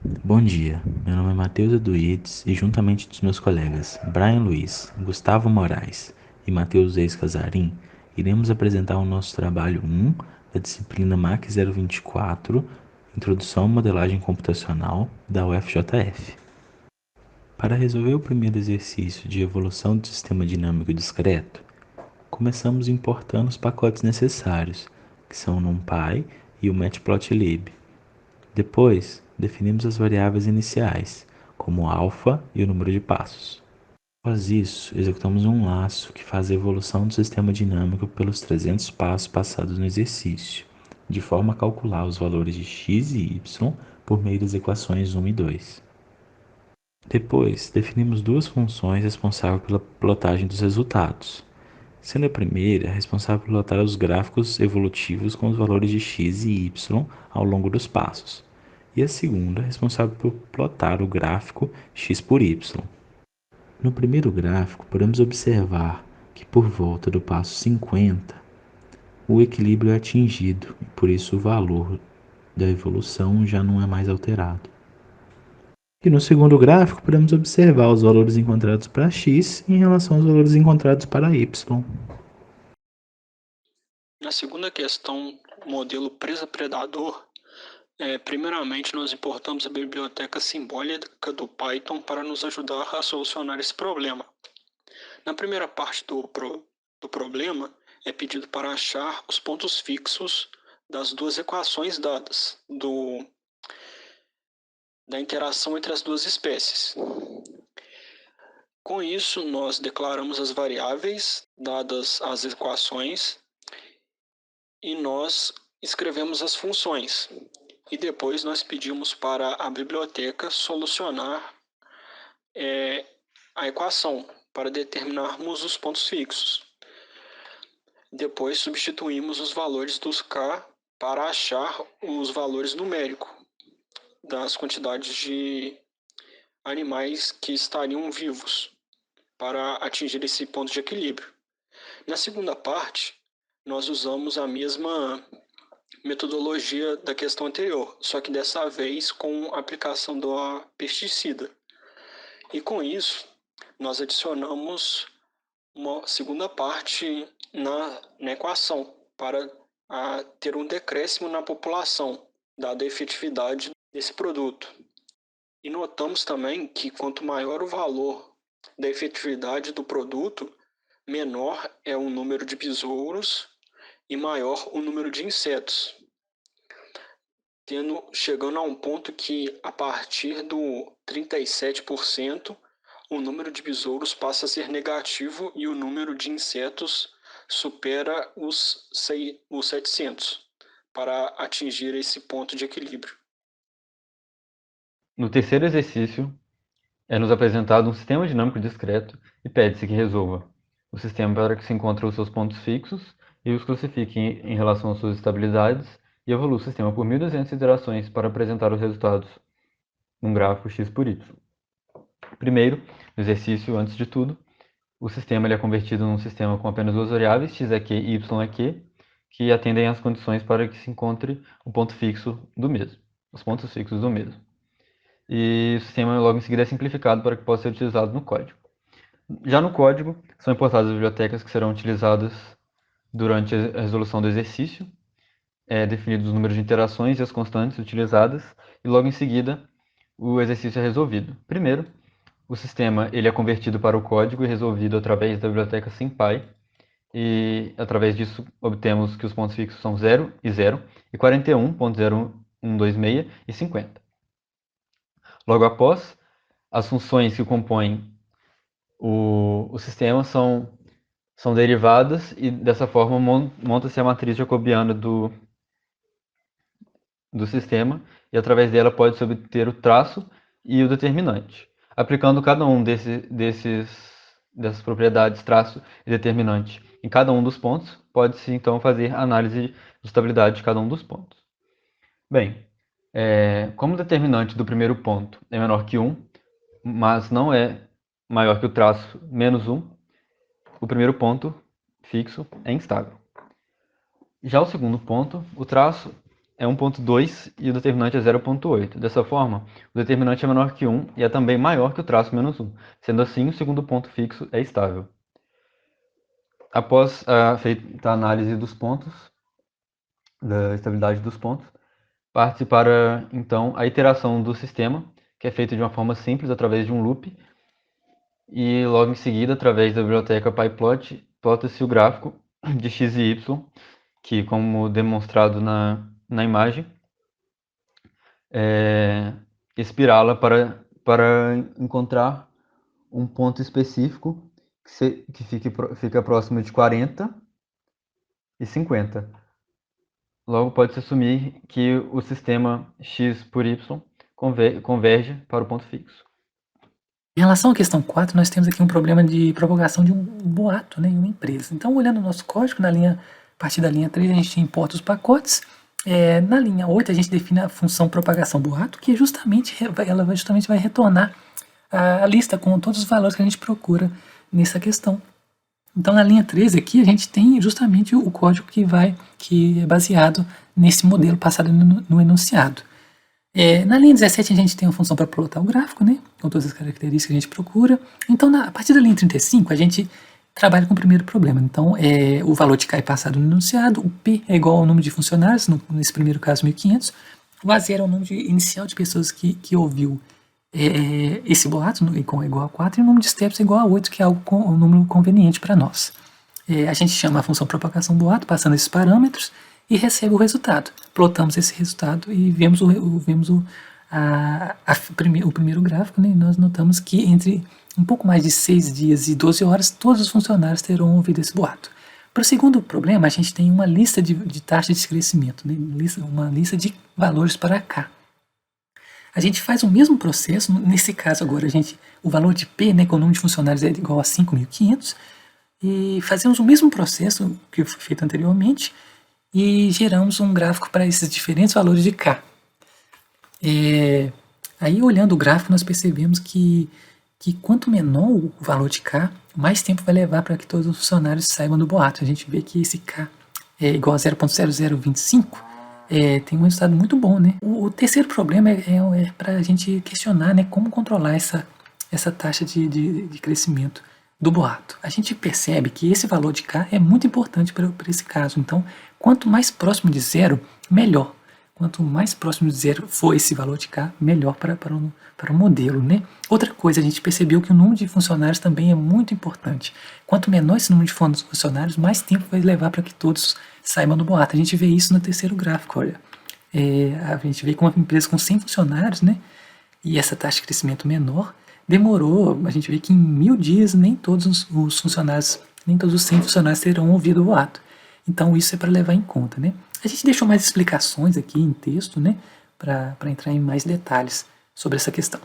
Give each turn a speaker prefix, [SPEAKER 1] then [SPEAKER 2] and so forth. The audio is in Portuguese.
[SPEAKER 1] Bom dia, meu nome é Matheus Eduides e juntamente dos meus colegas Brian Luiz, Gustavo Moraes e Matheus Reis Casarim, iremos apresentar o nosso trabalho 1 da disciplina MAC 024, Introdução à Modelagem Computacional da UFJF. Para resolver o primeiro exercício de evolução do sistema dinâmico discreto, começamos importando os pacotes necessários, que são o NumPy e o Matplotlib. Depois, definimos as variáveis iniciais, como alfa e o número de passos. Após isso, executamos um laço que faz a evolução do sistema dinâmico pelos 300 passos passados no exercício, de forma a calcular os valores de x e y por meio das equações 1 e 2. Depois, definimos duas funções responsáveis pela plotagem dos resultados, sendo a primeira responsável por plotar os gráficos evolutivos com os valores de x e y ao longo dos passos, e a segunda responsável por plotar o gráfico x por y. No primeiro gráfico, podemos observar que por volta do passo 50, o equilíbrio é atingido e por isso o valor da evolução já não é mais alterado. E no segundo gráfico, podemos observar os valores encontrados para x em relação aos valores encontrados para y.
[SPEAKER 2] Na segunda questão, modelo presa-predador, primeiramente nós importamos a biblioteca simbólica do Python para nos ajudar a solucionar esse problema. Na primeira parte do problema, é pedido para achar os pontos fixos das duas equações dadas, da interação entre as duas espécies. Com isso, nós declaramos as variáveis dadas as equações e nós escrevemos as funções. E depois nós pedimos para a biblioteca solucionar a equação para determinarmos os pontos fixos. Depois substituímos os valores dos k para achar os valores numéricos das quantidades de animais que estariam vivos para atingir esse ponto de equilíbrio. Na segunda parte, nós usamos a mesma metodologia da questão anterior, só que dessa vez com a aplicação do pesticida. E com isso, nós adicionamos uma segunda parte na equação para ter um decréscimo na população, dada a efetividade desse produto. E notamos também que quanto maior o valor da efetividade do produto, menor é o número de besouros e maior o número de insetos, chegando a um ponto que, a partir do 37%, o número de besouros passa a ser negativo e o número de insetos supera os 700, para atingir esse ponto de equilíbrio.
[SPEAKER 3] No terceiro exercício, é-nos apresentado um sistema dinâmico discreto e pede-se que resolva o sistema para que se encontrem os seus pontos fixos e os classifique em relação às suas estabilidades e evolua o sistema por 1.200 iterações para apresentar os resultados num gráfico x por y. Primeiro, no exercício, antes de tudo, o sistema ele é convertido num sistema com apenas duas variáveis, x é q e y é q, que atendem às condições para que se encontre o ponto fixo do mesmo, os pontos fixos do mesmo. E o sistema logo em seguida é simplificado para que possa ser utilizado no código. Já no código, são importadas as bibliotecas que serão utilizadas durante a resolução do exercício, definidos os números de interações e as constantes utilizadas, e logo em seguida o exercício é resolvido. Primeiro, o sistema ele é convertido para o código e resolvido através da biblioteca SymPy, e através disso obtemos que os pontos fixos são 0 e 0, e 41.0126 e 50. Logo após, as funções que compõem o sistema são derivadas e dessa forma monta-se a matriz jacobiana do sistema e através dela pode-se obter o traço e o determinante. Aplicando cada um dessas propriedades, traço e determinante, em cada um dos pontos, pode-se então fazer análise de estabilidade de cada um dos pontos. Bem, como o determinante do primeiro ponto é menor que 1, mas não é maior que o traço menos 1, o primeiro ponto fixo é instável. Já o segundo ponto, o traço é 1.2 e o determinante é 0.8. Dessa forma, o determinante é menor que 1 e é também maior que o traço menos 1. Sendo assim, o segundo ponto fixo é estável. Após a feita a análise dos pontos, da estabilidade dos pontos, parte para, então, a iteração do sistema, que é feita de uma forma simples, através de um loop, e logo em seguida, através da biblioteca pyplot, plota-se o gráfico de x e y, que, como demonstrado na imagem, espirala para encontrar um ponto específico que fica próximo de 40 e 50. Logo, pode-se assumir que o sistema x por y converge para o ponto fixo.
[SPEAKER 4] Em relação à questão 4, nós temos aqui um problema de propagação de um boato, né, em uma empresa. Então, olhando o nosso código, a partir da linha 3 a gente importa os pacotes. Na linha 8 a gente define a função propagação boato, que ela justamente vai retornar a lista com todos os valores que a gente procura nessa questão. Então, na linha 13 aqui, a gente tem justamente o código que é baseado nesse modelo passado no enunciado. Na linha 17 a gente tem uma função para plotar o gráfico, né, com todas as características que a gente procura. Então, a partir da linha 35, a gente trabalha com o primeiro problema. Então, o valor de K é passado no enunciado, o P é igual ao número de funcionários, nesse primeiro caso 1.500, o A0 é o número inicial de pessoas que ouviu esse boato, igual a 4, e o número de steps é igual a 8, que é um número conveniente para nós. A gente chama a função propagação boato, passando esses parâmetros, e recebe o resultado. Plotamos esse resultado e vemos o primeiro gráfico, né, e nós notamos que entre um pouco mais de 6 dias e 12 horas, todos os funcionários terão ouvido esse boato. Para o segundo problema, a gente tem uma lista de taxas de crescimento, né, uma lista de valores para K. A gente faz o mesmo processo, nesse caso agora, o valor de P, né, com o número de funcionários é igual a 5.500, e fazemos o mesmo processo que foi feito anteriormente, e geramos um gráfico para esses diferentes valores de K. Aí, olhando o gráfico, nós percebemos que quanto menor o valor de K, mais tempo vai levar para que todos os funcionários saibam do boato. A gente vê que esse K é igual a 0.0025, tem um resultado muito bom, né? O terceiro problema é para a gente questionar, né, como controlar essa taxa de crescimento do boato. A gente percebe que esse valor de K é muito importante para esse caso. Então, quanto mais próximo de zero, melhor. Quanto mais próximo de zero for esse valor de K, melhor para o modelo, né? Outra coisa, a gente percebeu que o número de funcionários também é muito importante. Quanto menor esse número de funcionários, mais tempo vai levar para que todos saibam do boato. A gente vê isso no terceiro gráfico, olha. A gente vê que uma empresa com 100 funcionários, né, e essa taxa de crescimento menor, a gente vê que em 1.000 dias nem todos os funcionários, nem todos os 100 funcionários terão ouvido o boato. Então isso é para levar em conta, né? A gente deixou mais explicações aqui em texto, né, para entrar em mais detalhes sobre essa questão.